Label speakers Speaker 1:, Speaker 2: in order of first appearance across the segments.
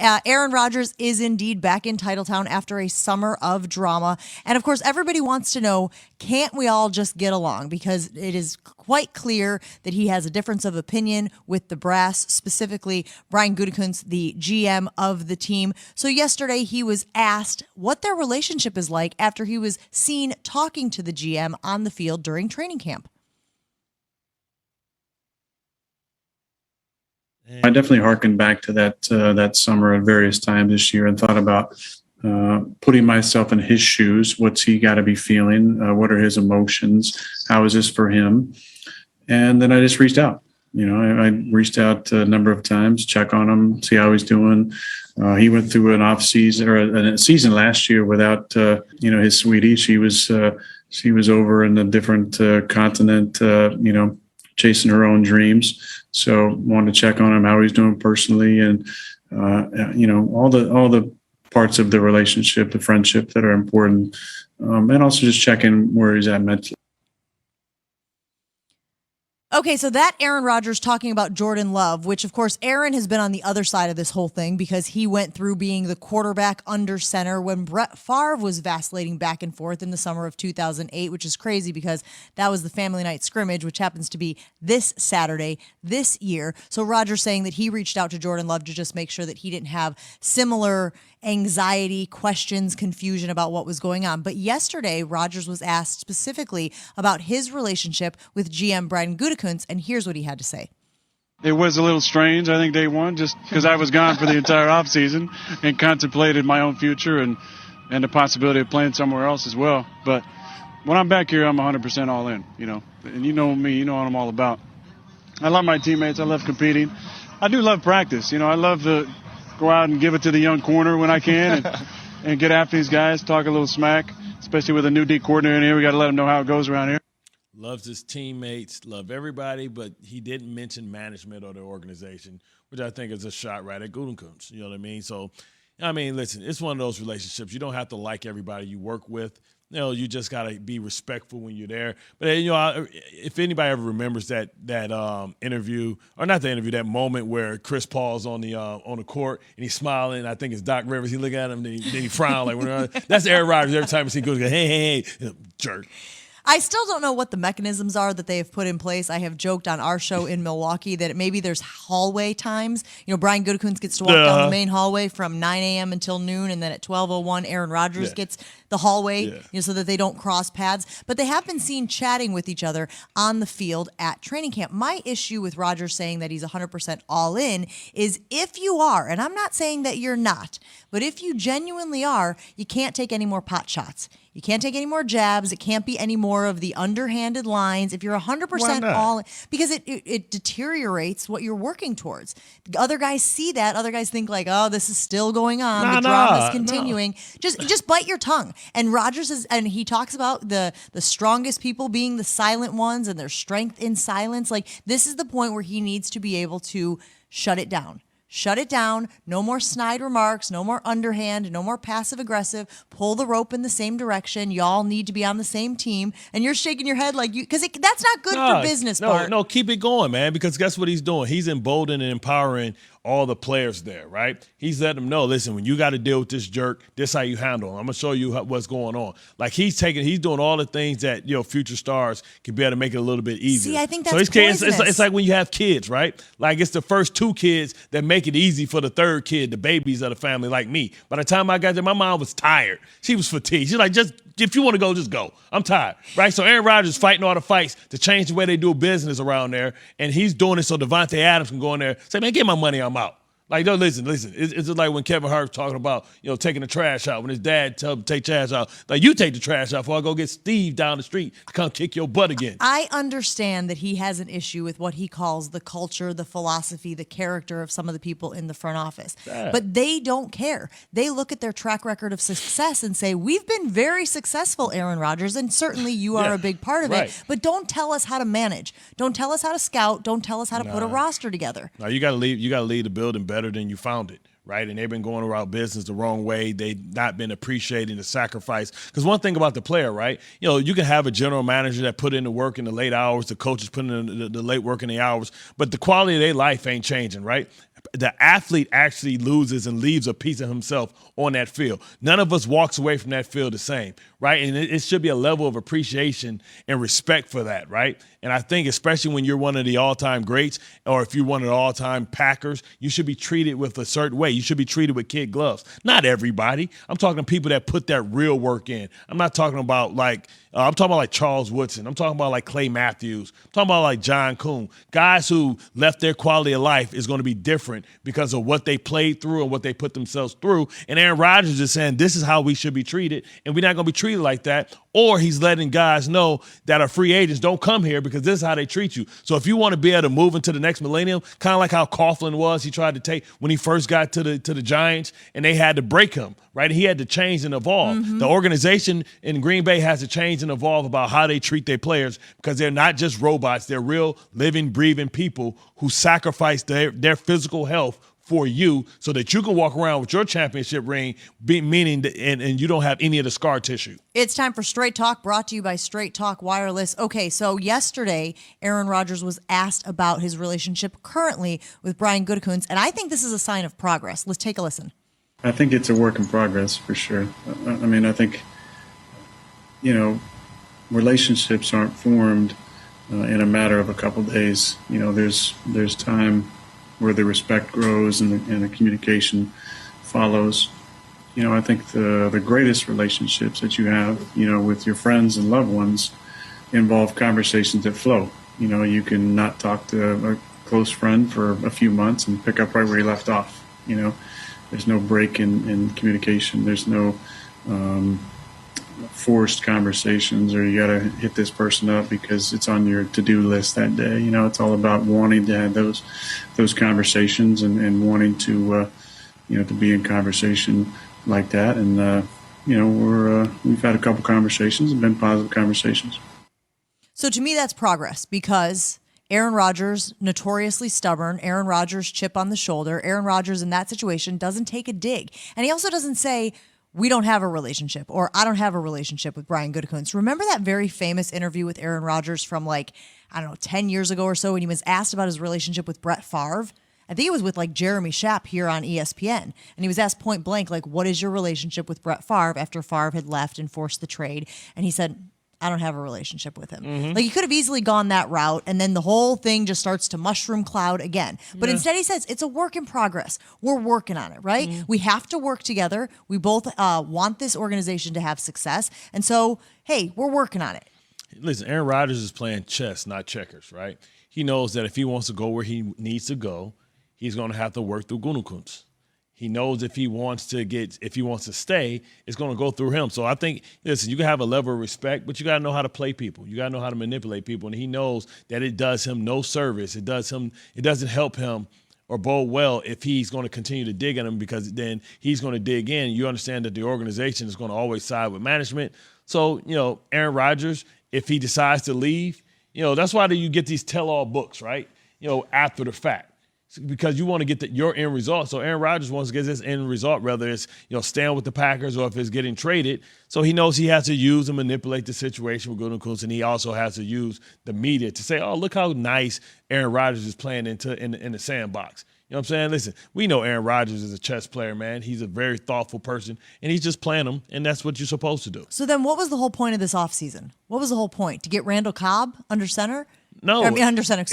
Speaker 1: Aaron Rodgers is indeed back in Titletown after a summer of drama. And of course, everybody wants to know, can't we all just get along? Because it is quite clear that he has a difference of opinion with the brass, specifically Brian Gutekunst, the GM of the team. So yesterday he was asked what their relationship is like after he was seen talking to the GM on the field during training camp.
Speaker 2: I definitely harkened back to that summer at various times this year and thought about putting myself in his shoes. What's he got to be feeling? What are his emotions? How is this for him? And then I just reached out. I reached out a number of times, check on him, see how he's doing. He went through an off season or a season last year without his sweetie. She was over in a different continent, chasing her own dreams. So wanted to check on him, how he's doing personally, and all the parts of the relationship, the friendship that are important, and also just checking where he's at mentally.
Speaker 1: Okay, so that Aaron Rodgers talking about Jordan Love, which of course Aaron has been on the other side of this whole thing because he went through being the quarterback under center when Brett Favre was vacillating back and forth in the summer of 2008, which is crazy because that was the family night scrimmage, which happens to be this Saturday, this year. So Rodgers saying that he reached out to Jordan Love to just make sure that he didn't have similar anxiety, questions, confusion about what was going on. But yesterday, Rodgers was asked specifically about his relationship with GM Brian Gutekunst, and here's what he had to say.
Speaker 3: It was a little strange, I think, day one, just because I was gone for the entire offseason and contemplated my own future and the possibility of playing somewhere else as well. But when I'm back here, I'm 100% all in, And you know me, you know what I'm all about. I love my teammates. I love competing. I do love practice. I love to go out and give it to the young corner when I can and get after these guys, talk a little smack, especially with a new D coordinator in here. We got to let them know how it goes around here.
Speaker 4: Loves his teammates, love everybody, but he didn't mention management or the organization, which I think is a shot right at Gutekunst. You know what I mean? So, listen, it's one of those relationships. You don't have to like everybody you work with. You just got to be respectful when you're there. But, if anybody ever remembers that interview, or not the interview, that moment where Chris Paul's on the court and he's smiling, I think it's Doc Rivers. He look at him, then he frown. That's Aaron Rodgers. Every time he goes, hey, jerk.
Speaker 1: I still don't know what the mechanisms are that they have put in place. I have joked on our show in Milwaukee that maybe there's hallway times. Brian Gutekunst gets to walk down the main hallway from 9 a.m. until noon, and then at 12:01, Aaron Rodgers gets the hallway, so that they don't cross paths. But they have been seen chatting with each other on the field at training camp. My issue with Rodgers saying that he's 100% all in is if you are, and I'm not saying that you're not, but if you genuinely are, you can't take any more pot shots. You can't take any more jabs. It can't be any more of the underhanded lines. If you're 100% all in, because it deteriorates what you're working towards. The other guys see that. Other guys think like, oh, this is still going on. The drama is continuing. Just bite your tongue. And Rodgers he talks about the strongest people being the silent ones and their strength in silence. Like, this is the point where he needs to be able to shut it down. Shut it down. No more snide remarks. No more underhand. No more passive aggressive. Pull the rope in the same direction. Y'all need to be on the same team. And you're shaking your head like because that's not good for business.
Speaker 4: No, keep it going, man. Because guess what he's doing? He's emboldening and empowering all the players there, right? He's letting them know, listen, when you got to deal with this jerk, this how you handle him. I'm gonna show you what's going on. Like he's doing all the things that future stars can be able to make it a little bit easier.
Speaker 1: See, I think that's poisonous.
Speaker 4: It's like when you have kids, right? Like it's the first two kids that make it easy for the third kid, the babies of the family, like me. By the time I got there, my mom was tired. She was fatigued. She's like, just if you want to go, just go. I'm tired, right? So Aaron Rodgers is fighting all the fights to change the way they do business around there, and he's doing it so Devontae Adams can go in there and say, man, get my money, I'm out. Like, no, listen. It's just like when Kevin Hart's talking about, taking the trash out. When his dad tells him to take trash out, like, you take the trash out before I go get Steve down the street to come kick your butt again.
Speaker 1: I understand that he has an issue with what he calls the culture, the philosophy, the character of some of the people in the front office. But they don't care. They look at their track record of success and say, we've been very successful, Aaron Rodgers, and certainly you are a big part of it. But don't tell us how to manage. Don't tell us how to scout. Don't tell us how to put a roster together.
Speaker 4: No, you got to leave the building better than you found it, right? And they've been going about business the wrong way. They've not been appreciating the sacrifice. Because one thing about the player, right? You can have a general manager that put in the work in the late hours, the coaches put in the late work in the hours, but the quality of their life ain't changing, right? the athlete actually loses and leaves a piece of himself on that field. None of us walks away from that field the same, right? And it should be a level of appreciation and respect for that, right? And I think especially when you're one of the all-time greats, or if you're one of the all-time Packers, you should be treated with a certain way. You should be treated with kid gloves. Not everybody. I'm talking people that put that real work in. I'm not talking about I'm talking about like Charles Woodson. I'm talking about like Clay Matthews. I'm talking about like John Kuhn. Guys who left their quality of life is going to be different because of what they played through and what they put themselves through. And Aaron Rodgers is saying this is how we should be treated, and we're not going to be treated like that. Or he's letting guys know that are free agents don't come here because this is how they treat you. So if you want to be able to move into the next millennium, kind of like how Coughlin was, he tried to take when he first got to the Giants and they had to break him, right? He had to change and evolve. Mm-hmm. The organization in Green Bay has to change and evolve about how they treat their players because they're not just robots. They're real, living, breathing people who sacrifice their physical health for you so that you can walk around with your championship ring, meaning and you don't have any of the scar tissue.
Speaker 1: It's time for Straight Talk, brought to you by Straight Talk Wireless. Okay, so yesterday, Aaron Rodgers was asked about his relationship currently with Brian Gutekunst, and I think this is a sign of progress. Let's take a listen.
Speaker 2: I think it's a work in progress for sure. I mean, I think, relationships aren't formed in a matter of a couple days. There's time where the respect grows and the communication follows. I think the greatest relationships that you have, with your friends and loved ones involve conversations that flow. You can not talk to a close friend for a few months and pick up right where you left off. There's no break in communication. There's no forced conversations or you got to hit this person up because it's on your to-do list that day. It's all about wanting to have those conversations and wanting to to be in conversation like that. And we've had a couple conversations and been positive conversations.
Speaker 1: So to me, that's progress because Aaron Rodgers, notoriously stubborn, Aaron Rodgers chip on the shoulder. Aaron Rodgers in that situation doesn't take a dig. And he also doesn't say, we don't have a relationship, or I don't have a relationship with Brian Gutekunst. Remember that very famous interview with Aaron Rodgers from 10 years ago or so when he was asked about his relationship with Brett Favre? I think it was with Jeremy Schaap here on ESPN. And he was asked point blank, what is your relationship with Brett Favre after Favre had left and forced the trade? And he said, I don't have a relationship with him. Mm-hmm. He could have easily gone that route, and then the whole thing just starts to mushroom cloud again. But instead he says, it's a work in progress. We're working on it, right? Mm-hmm. We have to work together. We both want this organization to have success. And so, hey, we're working on it.
Speaker 4: Listen, Aaron Rodgers is playing chess, not checkers, right? He knows that if he wants to go where he needs to go, he's going to have to work through Gutekunst. He knows if he wants to stay, it's going to go through him. So I think, listen, you can have a level of respect, but you got to know how to play people. You got to know how to manipulate people. And he knows that it does him no service. It doesn't help him or bode well if he's going to continue to dig at him because then he's going to dig in. You understand that the organization is going to always side with management. So, Aaron Rodgers, if he decides to leave, that's why you get these tell-all books, right? After the fact. Because you want to get your end result. So Aaron Rodgers wants to get this end result, whether it's staying with the Packers or if it's getting traded. So he knows he has to use and manipulate the situation with Gutekunst, and he also has to use the media to say, "Oh, look how nice Aaron Rodgers is playing in the sandbox." You know what I'm saying? Listen, we know Aaron Rodgers is a chess player, man. He's a very thoughtful person, and he's just playing them, and that's what you're supposed to do.
Speaker 1: So then, what was the whole point of this offseason? What was the whole point? To get Randall Cobb under center?
Speaker 4: No.
Speaker 1: Under center,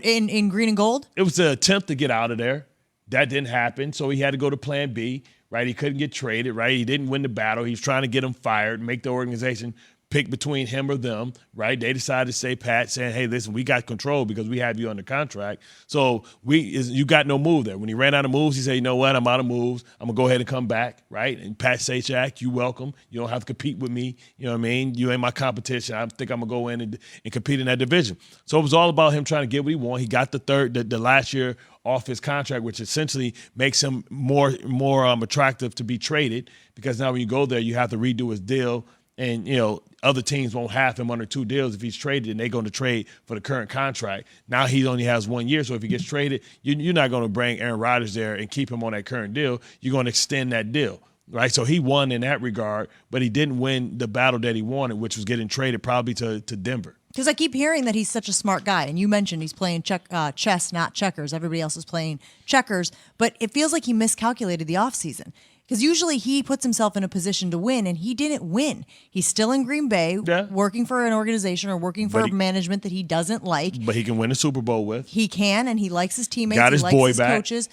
Speaker 1: in green and gold?
Speaker 4: It was an attempt to get out of there. That didn't happen, so he had to go to plan B, right? He couldn't get traded, right? He didn't win the battle. He was trying to get him fired, make the organization pick between him or them, right? They decided to say pat, saying, hey, listen, we got control because we have you under contract. So you got no move there. When he ran out of moves, he said, you know what, I'm out of moves. I'm going to go ahead and come back, right? And Pat Sajak, you welcome. You don't have to compete with me. You know what I mean? You ain't my competition. I think I'm going to go in and compete in that division. So it was all about him trying to get what he wanted. He got the last year off his contract, which essentially makes him more attractive to be traded because now when you go there, you have to redo his deal. And, other teams won't have him under 2 deals if he's traded, and they're going to trade for the current contract. Now he only has 1 year, so if he gets traded, you're not going to bring Aaron Rodgers there and keep him on that current deal. You're going to extend that deal, right? So he won in that regard, but he didn't win the battle that he wanted, which was getting traded probably to Denver.
Speaker 1: Because I keep hearing that he's such a smart guy. And you mentioned he's playing chess, not checkers. Everybody else is playing checkers. But it feels like he miscalculated the offseason. Because usually he puts himself in a position to win, and he didn't win. He's still in Green Bay, working for an organization or working for management that he doesn't like.
Speaker 4: But he can win a Super Bowl with.
Speaker 1: He can, and he likes his teammates.
Speaker 4: Got his
Speaker 1: he likes
Speaker 4: boy
Speaker 1: his
Speaker 4: back.
Speaker 1: coaches.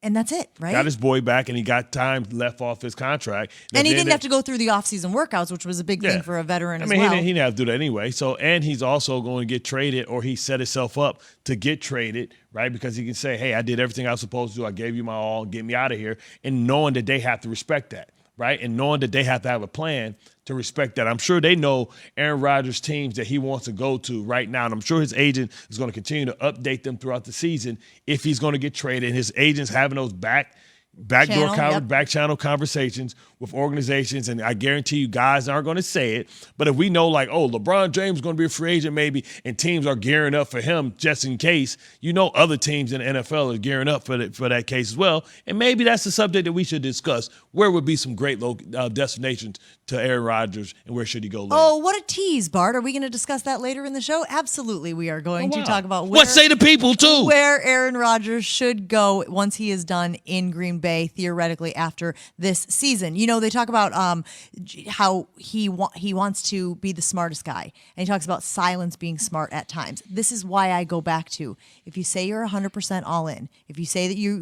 Speaker 1: And that's it, right?
Speaker 4: Got his boy back, and he got time left off his contract.
Speaker 1: And he didn't have to go through the offseason workouts, which was a big thing for a veteran as well.
Speaker 4: He didn't have to do that anyway. So, and he's also going to get traded, or he set himself up to get traded, right? Because he can say, hey, I did everything I was supposed to do. I gave you my all. Get me out of here. And knowing that they have to respect that, right? And knowing that they have to have a plan to respect that. I'm sure they know Aaron Rodgers' teams that he wants to go to right now. And I'm sure his agent is going to continue to update them throughout the season if he's going to get traded. And his agent's having those back channel conversations with organizations, and I guarantee you guys aren't going to say it, but if we know like, oh, LeBron James is going to be a free agent maybe, and teams are gearing up for him just in case, other teams in the NFL are gearing up for that case as well, and maybe that's the subject that we should discuss. Where would be some great destinations to Aaron Rodgers, and where should he go later?
Speaker 1: Oh, what a tease, Bart. Are we going to discuss that later in the show? Absolutely, we are going to talk about
Speaker 4: what say the people, too?
Speaker 1: Where Aaron Rodgers should go once he is done in Green Bay, theoretically, after this season. They talk about how he wants to be the smartest guy, and he talks about silence being smart at times. This is why I go back to, if you say you're 100% all in, if you say that you